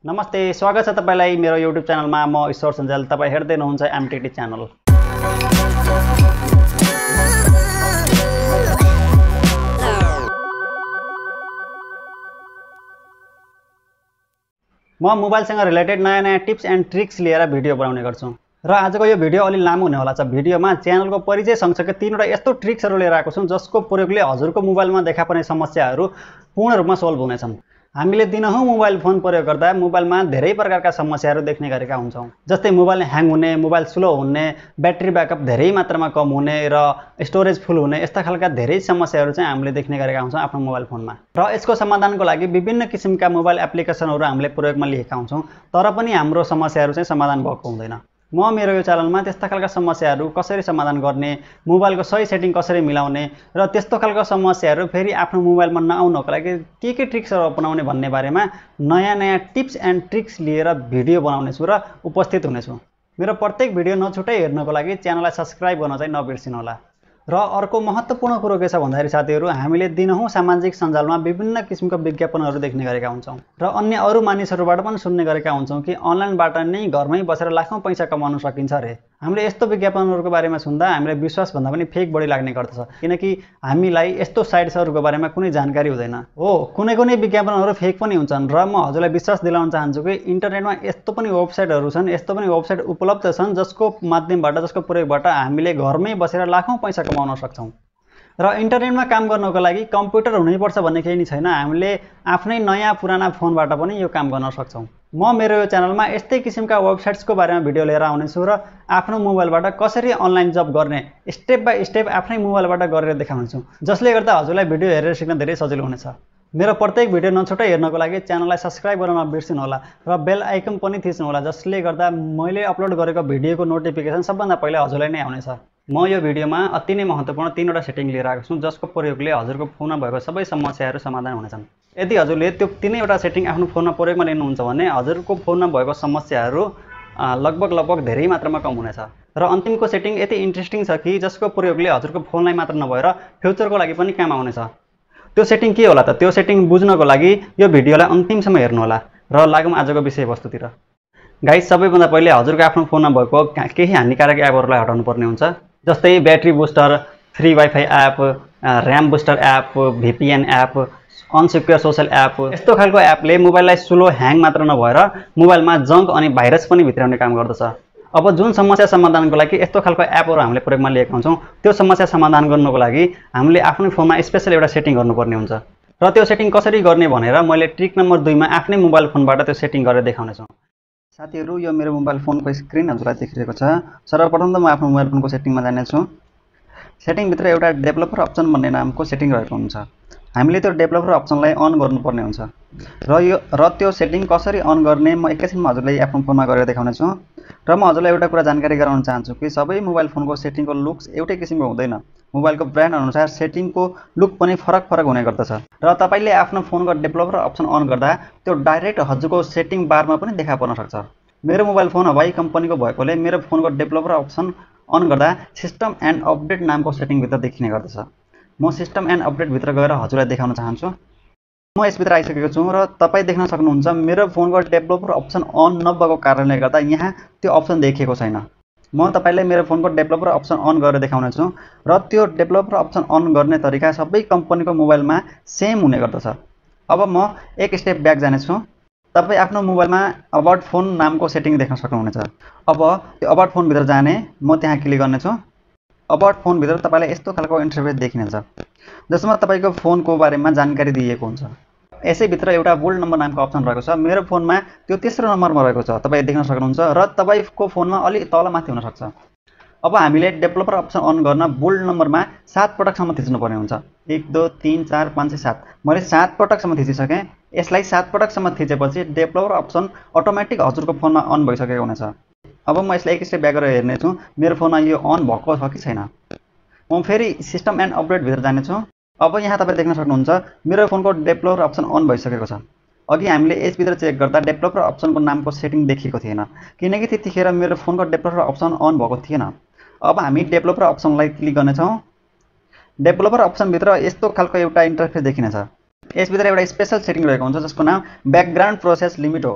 नमस्ते, स्वागत छ तपाईलाई मेरो YouTube च्यानलमा। म ईश्वर सञ्जाल, तपाई हेर्दै हुनुहुन्छ एमटीटी च्यानल। म मोबाइलसँग रिलेटेड नयाँ टिप्स एन्ड ट्रिक्स लिएर भिडियो बनाउने गर्छु। र आजको यो भिडियो अलि लामो हुनेवाला छ। भिडियोमा च्यानलको परिचय सँगसँगै 3वटा यस्तो ट्रिक्सहरू लिएर आएको छु जसको प्रयोगले हजुरको मोबाइलमा देखा पर्ने समस्याहरू पूर्ण रूपमा सल्भ हुनेछन्। हामीले दिनहुँ मोबाइल फोन प्रयोग गर्दा मोबाइलमा धेरै प्रकारका समस्याहरू देख्ने गरेका हुन्छौँ। जस्तै मोबाइल ह्याङ हुने, मोबाइल स्लो हुने, ब्याट्री ब्याकअप धेरै मात्रामा कम हुने र स्टोरेज फुल हुने, यस्ता खालका धेरै समस्याहरू चाहिँ हामीले देख्ने गरेका हुन्छौँ आफ्नो मोबाइल फोनमा। र यसको समाधानको लागि विभिन्न किसिमका मोबाइल एप्लिकेसनहरू हामीले प्रयोगमा लिएका हुन्छौँ, तर पनि हाम्रो समस्याहरू चाहिँ समाधान भएको हुँदैन। म मेरो यो च्यानलमा त्यस्ता खालका समस्याहरू कसरी समाधान गर्ने, मोबाइलको सही सेटिङ कसरी मिलाउने र त्यस्तो खालको समस्याहरू फेरि आफ्नो मोबाइलमा नआउनको लागि के ट्रिक्सहरू अपनाउने भन्ने बारेमा नयाँ टिप्स एन्ड ट्रिक्स लिएर भिडियो बनाउने छु र उपस्थित हुनेछु। मेरो प्रत्येक भिडियो नछुटाइ हेर्नको लागि च्यानललाई सब्स्क्राइब गर्न चाहिँ नबिर्सिनुहोला। र अर्को महत्त्वपूर्ण कुरो के छ भन्दाखेरि साथीहरू, हामीले दिनहुँ सामाजिक सञ्जालमा विभिन्न किसिमको विज्ञापनहरू देख्ने गरेका हुन्छौँ र अन्य अरू मानिसहरूबाट पनि सुन्ने गरेका हुन्छौँ कि अनलाइनबाट नै घरमै बसेर लाखौँ पैसा कमाउन सकिन्छ रे। हामीले यस्तो विज्ञापनहरूको बारेमा सुन्दा हामीले विश्वास भन्दा पनि फेक बढी लाग्ने गर्दछ, किनकि हामीलाई यस्तो साइट्सहरूको बारेमा कुनै जानकारी हुँदैन। हो, कुनै विज्ञापनहरू फेक पनि हुन्छन् र म हजुरलाई विश्वास दिलाउन चाहन्छु कि इन्टरनेटमा यस्तो पनि वेबसाइटहरू छन्, यस्तो पनि वेबसाइट उपलब्ध छन् जसको माध्यमबाट, जसको प्रयोगबाट हामीले घरमै बसेर लाखौँ पैसा कमाउन सक्छौँ। र इन्टरनेटमा काम गर्नको लागि कम्प्युटर हुनैपर्छ भन्ने केही छैन। हामीले आफ्नै नयाँ पुराना फोनबाट पनि यो काम गर्न सक्छौँ। म मेरो यो च्यानलमा यस्तै किसिमका वेबसाइट्सको बारेमा भिडियो लिएर आउनेछु र आफ्नो मोबाइलबाट कसरी अनलाइन जब गर्ने स्टेप बाई स्टेप आफ्नै मोबाइलबाट गरेर देखाउनेछु, जसले गर्दा हजुरलाई भिडियो हेरेर सिक्न धेरै सजिलो हुनेछ। मेरो प्रत्येक भिडियो नछुटाइ हेर्नको लागि च्यानललाई सब्स्क्राइब गर्न नबिर्सिनुहोला र बेल आइकन पनि थिच्नुहोला, जसले गर्दा मैले अपलोड गरेको भिडियोको नोटिफिकेसन सबभन्दा पहिला हजुरलाई नै आउनेछ। म यो भिडियोमा अति नै महत्त्वपूर्ण 3वटा सेटिङ लिएर आएको छु जसको प्रयोगले हजुरको फोनमा भएको सबै समस्याहरू समाधान हुनेछन्। यदि हजुरले त्यो 3वटा सेटिङ आफ्नो फोनमा प्रयोगमा लिनुहुन्छ भने हजुरको फोनमा भएको समस्याहरू लगभग धेरै मात्रामा कम हुनेछ। र अन्तिमको सेटिङ यति इन्ट्रेस्टिङ छ कि जसको प्रयोगले हजुरको फोनलाई मात्र नभएर फ्युचरको लागि पनि काम आउनेछ। त्यो सेटिङ के होला त? त्यो सेटिङ बुझ्नको लागि यो भिडियोलाई अन्तिमसम्म हेर्नुहोला र लागौँ आजको विषयवस्तुतिर। गाइस, सबैभन्दा पहिले हजुरको आफ्नो फोनमा भएको केही हानिकारक एपहरूलाई हटाउनु पर्ने हुन्छ। जस्तै battery booster, free wifi app, RAM booster app, VPN app, unsecure social app, यस्तो खालको एपले मोबाइललाई स्लो ह्याङ मात्र नभएर मोबाइलमा जङ्क अनि भाइरस पनि भित्राउने काम गर्दछ। अब जुन समस्या समाधानको लागि यस्तो खालको एपहरू हामीले प्रयोगमा लिएका हुन्छौँ, त्यो समस्या समाधान गर्नको लागि हामीले आफ्नो फोनमा स्पेसल एउटा सेटिङ गर्नुपर्ने हुन्छ। र त्यो सेटिङ कसरी गर्ने भनेर मैले ट्रिक नम्बर 2 मा आफ्नै मोबाइल फोनबाट त्यो सेटिङ गरेर देखाउनेछु। साथीहरू, यो मेरो मोबाइल फोनको स्क्रिन हजुरलाई देखिरहेको छ। सर्वप्रथम त म आफ्नो मोबाइल फोनको सेटिङमा जानेछु। सेटिङभित्र एउटा डेभलपर अप्सन भन्ने नामको सेटिङ रहेको हुन्छ। हामीले त्यो डेभलपर अप्सनलाई अन गर्नुपर्ने हुन्छ र त्यो सेटिङ कसरी अन गर्ने म एकैछिनमा हजुरलाई आफ्नो फोनमा गरेर देखाउनेछु। र म हजुरलाई एउटा कुरा जानकारी गराउन चाहन्छु कि सबै मोबाइल फोनको सेटिङको लुक्स एउटै किसिमको हुँदैन। मोबाइलको ब्रान्ड अनुसार सेटिङको लुक पनि फरक हुने गर्दछ र तपाईले आफ्नो फोनको डेभलपर अप्सन अन गर्दा त्यो डाइरेक्ट हजुरको सेटिङ बारमा पनि देखा पर्न सक्छ। मेरो मोबाइल फोन हवाई कम्पनीको भएकोले मेरो फोनको डेभलपर अप्सन अन गर्दा सिस्टम एन्ड अपडेट नामको सेटिङभित्र देखिने गर्दछ। म सिस्टम एन्ड अपडेटभित्र गएर हजुरलाई देखाउन चाहन्छु। म यसभित्र आइसकेको छु र तपाईँ देख्न सक्नुहुन्छ मेरो फोनको डेभलपर अप्सन अन नभएको कारणले गर्दा यहाँ त्यो अप्सन देखिएको छैन। म तपाईलाई मेरो फोनको डेभलपर अप्सन अन गरेर देखाउनेछु र त्यो डेभलपर अप्सन अन गर्ने तरिका सबै कम्पनीको मोबाइलमा सेम हुने गर्दछ। अब म एक स्टेप ब्याक जानेछु। तपाईँ आफ्नो मोबाइलमा अबाउट फोन नामको सेटिङ देख्न सक्नुहुनेछ। अब त्यो अबाउट फोनभित्र जाने, म त्यहाँ क्लिक गर्नेछु। अबाउट फोनभित्र तपाईँलाई यस्तो खालको इन्टरफेस देखिनेछ जसमा तपाईँको फोनको बारेमा जानकारी दिएको हुन्छ। यसैभित्र एउटा बोल्ड नम्बर नामको अप्सन रहेको छ। मेरो फोनमा त्यो तेस्रो नम्बरमा रहेको छ, तपाईँ देख्न सक्नुहुन्छ र तपाईँको फोनमा अलि तल माथि हुनसक्छ। अब हामीले डेभलपर अप्सन अन गर्न बोल्ड नम्बरमा 7 पटकसम्म थिच्नुपर्ने हुन्छ। 1 2 3 4 5 6 7। मैले 7 पटकसम्म थिचिसकेँ। यसलाई 7 पटकसम्म थिचेपछि डेभलपर अप्सन अटोमेटिक हजुरको फोनमा अन भइसकेको हुनेछ। अब म यसलाई एक स्टेप ब्याक गरेर हेर्नेछु मेरो फोनमा यो अन भएको छ कि छैन। म फेरि सिस्टम एन्ड अपडेटभित्र जानेछु। अब यहाँ तपाईँ देख्न सक्नुहुन्छ मेरो फोनको डेभलपर अप्सन अन भइसकेको छ। अघि हामीले यसभित्र चेक गर्दा डेभलपर अप्सनको नामको सेटिङ देखिएको थिएन, किनकि त्यतिखेर मेरो फोनको डेभलपर अप्सन अन भएको थिएन। अब हामी डेभलपर अप्सनलाई क्लिक गर्नेछौँ। डेभलपर अप्सनभित्र यस्तो खालको एउटा इन्टरफेस देखिनेछ। यसभित्र एउटा स्पेशल सेटिङ रहेको हुन्छ जसको नाम ब्याकग्राउन्ड प्रोसेस लिमिट हो।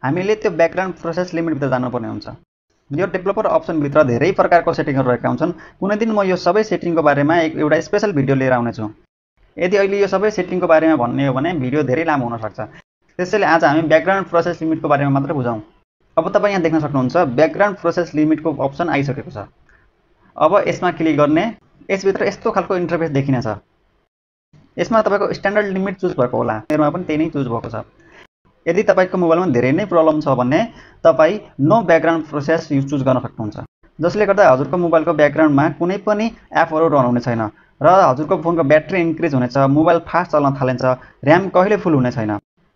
हामीले त्यो ब्याकग्राउन्ड प्रोसेस लिमिटभित्र जानुपर्ने हुन्छ। यो डेभलपर अप्सनभित्र धेरै प्रकारको सेटिङहरू रहेका हुन्छन्। कुनै दिन म यो सबै सेटिङको बारेमा एउटा स्पेशल भिडियो लिएर आउनेछु। यदि अहिले यो सबै सेटिङको बारेमा भन्ने हो भने भिडियो धेरै लामो हुन सक्छ। त्यसैले आज हामी ब्याकग्राउन्ड प्रोसेस लिमिटको बारेमा मात्र बुझौँ। अब तपाईँ यहाँ देख्न सक्नुहुन्छ ब्याकग्राउन्ड प्रोसेस लिमिटको अप्सन आइसकेको छ। अब यसमा क्लिक गर्ने, यसभित्र यस्तो खालको इन्टरफेस देखिनेछ। यसमा तपाईँको स्ट्यान्डर्ड लिमिट चुज भएको होला, मेरोमा पनि त्यही नै चुज भएको छ। यदि तपाईँको मोबाइलमा धेरै नै प्रब्लम छ भने तपाईँ नो ब्याकग्राउन्ड प्रोसेस चुज गर्न सक्नुहुन्छ, जसले गर्दा हजुरको मोबाइलको ब्याकग्राउन्डमा कुनै पनि एपहरू रन हुने छैन र हजुरको फोनको ब्याट्री इन्क्रिज हुनेछ, मोबाइल फास्ट चल्न थालिन्छ, ऱ्याम कहिले फुल हुने छैन।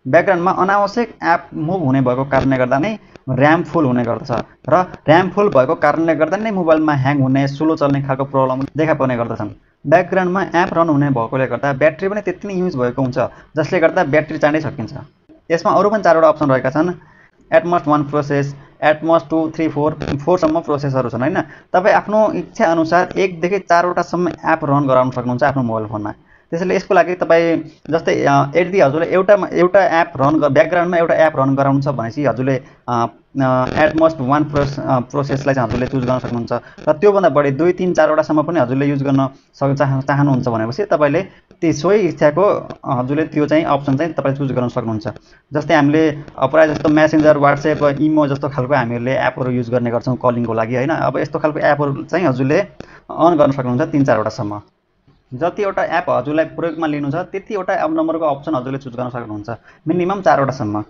ब्याकग्राउन्डमा अनावश्यक एप मुभ हुने भएको कारणले गर्दा नै ऱ्याम फुल हुने गर्दछ र ऱ्याम फुल भएको कारणले गर्दा नै मोबाइलमा ह्याङ हुने, स्लो चल्ने खालको प्रब्लम देखा पर्ने गर्दछन्। ब्याकग्राउन्डमा एप रन हुने भएकोले गर्दा ब्याट्री पनि त्यति नै युज भएको हुन्छ, जसले गर्दा ब्याट्री चाँडै सकिन्छ। यसमा अरू पनि 4वटा अप्सन रहेका छन्। एटमोस्ट 1 प्रोसेस, एटमोस्ट 2, 3, 4 सम्म प्रोसेसहरू छन् हैन। तपाईँ आफ्नो इच्छा अनुसार 1 देखि 4वटा सम्म एप रन गराउन सक्नुहुन्छ आफ्नो मोबाइल फोनमा। त्यसैले यसको लागि तपाईँ जस्तै यदि हजुरले एउटा एप रन ब्याकग्राउन्डमा एउटा एप रन गराउनु छ भनेपछि हजुरले एटमोस्ट 1 प्रोसेसलाई चाहिँ हजुरले चुज गर्न सक्नुहुन्छ र त्योभन्दा बढी 2, 3, 4वटा सम्म पनि हजुरले युज गर्न चाहनुहुन्छ भनेपछि तपाईँले ती सोही इच्छाको हजुरले त्यो चाहिँ अप्सन चाहिँ तपाईँ चुज गर्न सक्नुहुन्छ। जस्तै हामीले प्रायः जस्तो मेसेन्जर, वाट्सएप, इमो जस्तो खालको हामीहरूले एपहरू युज गर्ने गर्छौँ कलिङको लागि हैन। अब यस्तो खालको एपहरू चाहिँ हजुरले अन गर्न सक्नुहुन्छ 3-4वटा सम्म। जतिवटा एप हजुरलाई प्रयोगमा लिनु छ त्यतिवटा एप नम्बरको अप्सन हजुरले चुज गर्न सक्नुहुन्छ, मिनिमम 4वटा सम्म।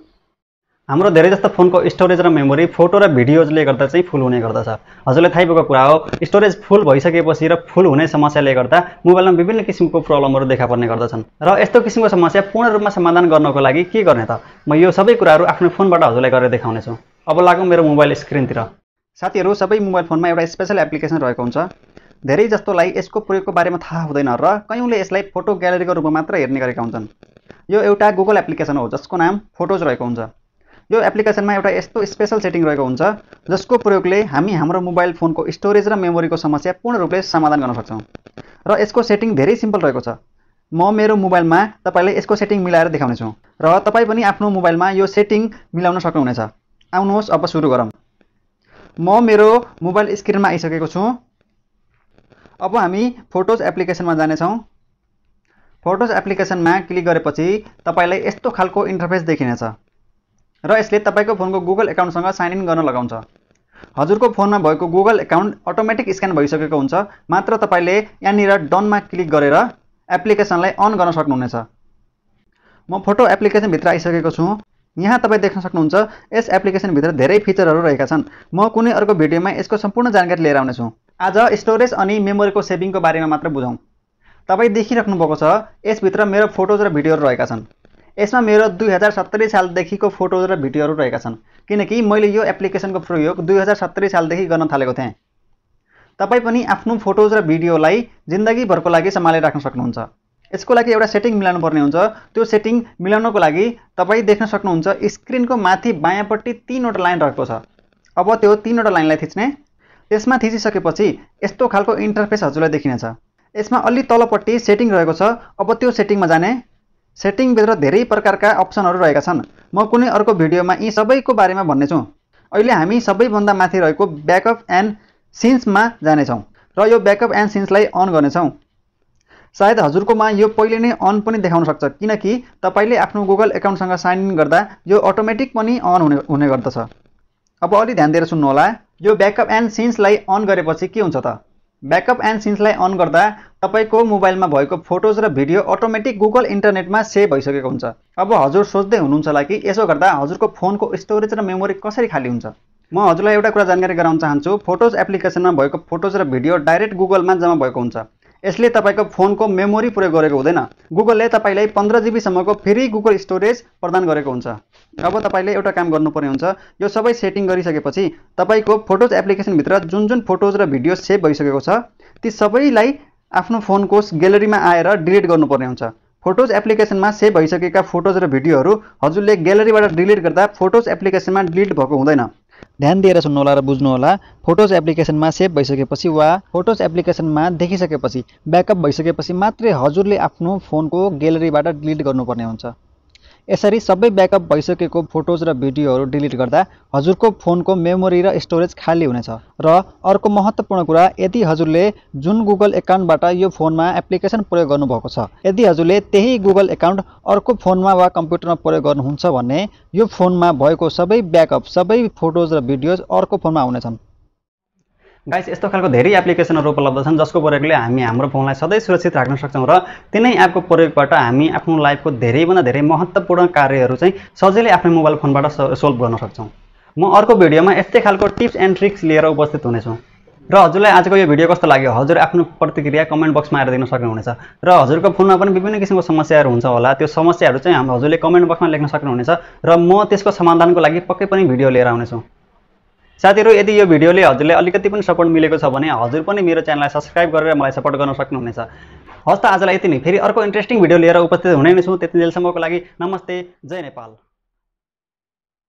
हाम्रो धेरै जस्तो फोनको स्टोरेज र मेमोरी फोटो र भिडियोजले गर्दा चाहिँ फुल हुने गर्दछ। हजुरलाई थाहै भएको कुरा हो, स्टोरेज फुल भइसकेपछि र फुल हुने समस्याले गर्दा मोबाइलमा विभिन्न किसिमको प्रब्लमहरू देखा पर्ने गर्दछन् र यस्तो किसिमको समस्या पूर्ण रूपमा समाधान गर्नको लागि के गर्ने त? म यो सबै कुराहरू आफ्नो फोनबाट हजुरलाई गरेर देखाउनेछु। अब लागौँ मेरो मोबाइल स्क्रिनतिर। साथीहरू, सबै मोबाइल फोनमा एउटा स्पेशल एप्लिकेसन रहेको हुन्छ। धेरै जस्तोलाई यसको प्रयोगको बारेमा थाहा हुँदैन र कयौँले यसलाई फोटो ग्यालेरीको रूपमा मात्र हेर्ने गरेका हुन्छन्। यो एउटा गुगल एप्लिकेसन हो जसको नाम फोटोज रहेको हुन्छ। यो एप्लिकेसनमा एउटा यस्तो स्पेशल सेटिङ रहेको हुन्छ जसको प्रयोगले हामी हाम्रो मोबाइल फोनको स्टोरेज र मेमोरीको समस्या पूर्ण रूपले समाधान गर्न सक्छौँ र यसको सेटिङ धेरै सिम्पल रहेको छ। म मेरो मोबाइलमा तपाईँलाई यसको सेटिङ मिलाएर देखाउनेछु र तपाईँ पनि आफ्नो मोबाइलमा यो सेटिङ मिलाउन सक्नुहुनेछ। आउनुहोस् अब सुरु गरौँ। म मेरो मोबाइल स्क्रिनमा आइसकेको छु। अब हामी फोटोज एप्लिकेसनमा जानेछौँ। फोटोज एप्लिकेसनमा क्लिक गरेपछि तपाईँलाई यस्तो खालको इन्टरफेस देखिनेछ र यसले तपाईँको फोनको गुगल एकाउन्टसँग साइन इन गर्न लगाउँछ। हजुरको फोनमा भएको गुगल एकाउन्ट अटोमेटिक स्क्यान भइसकेको हुन्छ, मात्र तपाईँले यहाँनिर डनमा क्लिक गरेर एप्लिकेसनलाई अन गर्न सक्नुहुनेछ। म फोटो एप्लिकेसनभित्र आइसकेको छु। यहाँ तपाईँ देख्न सक्नुहुन्छ यस एप्लिकेसनभित्र धेरै फिचरहरू रहेका छन्। म कुनै अर्को भिडियोमा यसको सम्पूर्ण जानकारी लिएर आउनेछु। आज स्टोरेज अनि मेमोरीको सेभिङको बारेमा मात्र बुझौँ। तपाईँ देखिराख्नु भएको छ यसभित्र मेरो फोटोज र भिडियोहरू रहेका छन्। यसमा मेरो 2070 सालदेखिको फोटोज र भिडियोहरू रहेका छन्, किनकि मैले यो एप्लिकेसनको प्रयोग 2070 सालदेखि गर्न थालेको थिएँ। तपाईँ पनि आफ्नो फोटोज र भिडियोलाई जिन्दगीभरको लागि सम्हालेर राख्न सक्नुहुन्छ। यसको लागि एउटा सेटिङ मिलाउनु पर्ने हुन्छ। त्यो सेटिङ मिलाउनको लागि तपाईँ देख्न सक्नुहुन्छ स्क्रिनको माथि बायाँपट्टि 3वटा लाइन रहेको छ। अब त्यो 3वटा लाइनलाई थिच्ने, त्यसमा थिचिसकेपछि यस्तो खालको इन्टरफेस हजुरलाई देखिनेछ। यसमा अलि तलपट्टि सेटिङ रहेको छ। अब त्यो सेटिङमा जाने। सेटिङभित्र धेरै प्रकारका अप्सनहरू रहेका छन्। म कुनै अर्को भिडियोमा यी सबैको बारेमा भन्नेछु। अहिले हामी सबैभन्दा माथि रहेको ब्याकअप एन्ड सिन्समा जानेछौँ र यो ब्याकअप एन्ड सिन्सलाई अन गर्नेछौँ। सायद हजुरकोमा यो पहिले नै अन पनि देखाउन सक्छ, किनकि तपाईँले आफ्नो गुगल एकाउन्टसँग साइन इन गर्दा यो अटोमेटिक पनि अन हुने गर्दछ। अब अलि ध्यान दिएर सुन्नुहोला। यो ब्याकअप एन्ड सिन्सलाई अन गरेपछि के हुन्छ त? ब्याकअप एन्ड सिन्सलाई अन गर्दा तपाईँको मोबाइलमा भएको फोटोज र भिडियो अटोमेटिक गुगल इन्टरनेटमा सेभ भइसकेको हुन्छ। अब हजुर सोच्दै हुनुहुन्छ होला कि यसो गर्दा हजुरको फोनको स्टोरेज र मेमोरी कसरी खाली हुन्छ? म हजुरलाई एउटा कुरा जानकारी गराउन चाहन्छु। फोटोज एप्लिकेसनमा भएको फोटोज र भिडियो डाइरेक्ट गुगलमा जम्मा भएको हुन्छ। यसले तपाईँको फोनको मेमोरी प्रयोग गरेको हुँदैन। गुगलले तपाईँलाई 15 GB सम्मको फ्री गुगल स्टोरेज प्रदान गरेको हुन्छ। अब तपाईँले एउटा काम गर्नुपर्ने हुन्छ। यो सबै सेटिङ गरिसकेपछि तपाईँको फोटोज एप्लिकेसनभित्र जुन फोटोज र भिडियो सेभ भइसकेको छ ती सबैलाई आफ्नो फोनको ग्यालेरीमा आएर डिलिट गर्नुपर्ने हुन्छ। फोटोज एप्लिकेसनमा सेभ भइसकेका फोटोज र भिडियोहरू हजुरले ग्यालेरीबाट डिलिट गर्दा फोटोज एप्लिकेसनमा डिलिट भएको हुँदैन। ध्यान दिएर सुन्नुहोला र बुझ्नुहोला। फोटोज एप्लिकेसनमा सेभ भइसकेपछि वा फोटोज एप्लिकेसनमा देखिसकेपछि ब्याकअप भइसकेपछि मात्रै हजुरले आफ्नो फोनको ग्यालेरीबाट डिलिट गर्नुपर्ने हुन्छ। यसरी सबै ब्याकअप भइसकेको फोटोज र भिडियोहरू डिलिट गर्दा हजुरको फोनको मेमोरी र स्टोरेज खाली हुनेछ। र अर्को महत्त्वपूर्ण कुरा, यदि हजुरले जुन गुगल एकाउन्टबाट यो फोनमा एप्लिकेसन प्रयोग गर्नुभएको छ, यदि हजुरले त्यही गुगल एकाउन्ट अर्को फोनमा वा कम्प्युटरमा प्रयोग गर्नुहुन्छ भने यो फोनमा भएको सबै ब्याकअप, सबै फोटोज र भिडियोज अर्को फोनमा आउनेछन्। गाइस, यस्तो खालको धेरै एप्लिकेसनहरू उपलब्ध छन् जसको प्रयोगले हामी हाम्रो फोनलाई सधैँ सुरक्षित राख्न सक्छौँ र तिनै एपको प्रयोगबाट हामी आफ्नो लाइफको धेरैभन्दा धेरै महत्त्वपूर्ण कार्यहरू चाहिँ सजिलै आफ्नो मोबाइल फोनबाट सोल्भ गर्न सक्छौँ। म अर्को भिडियोमा यस्तै खालको टिप्स एन्ड ट्रिक्स लिएर उपस्थित हुनेछु। र हजुरलाई आजको यो भिडियो कस्तो लाग्यो? हजुर आफ्नो प्रतिक्रिया कमेन्ट बक्समा आएर दिन सक्नुहुनेछ। र हजुरको फोनमा पनि विभिन्न किसिमको समस्याहरू हुन्छ होला, त्यो समस्याहरू चाहिँ हजुरले कमेन्ट बक्समा लेख्न सक्नुहुनेछ र म त्यसको समाधानको लागि पक्कै पनि भिडियो लिएर आउनेछु। साथीहरू, यदि यो भिडियोले हजुरले अलिकति पनि सपोर्ट मिलेको छ भने हजुर पनि मेरो च्यानललाई सब्स्क्राइब गरेर मलाई सपोर्ट गर्न सक्नुहुनेछ। हस् त, आजलाई यति नै। फेरि अर्को इन्ट्रेस्टिङ भिडियो लिएर उपस्थित हुने नै छु। त्यतिन्जेलसम्मको लागि नमस्ते, जय नेपाल।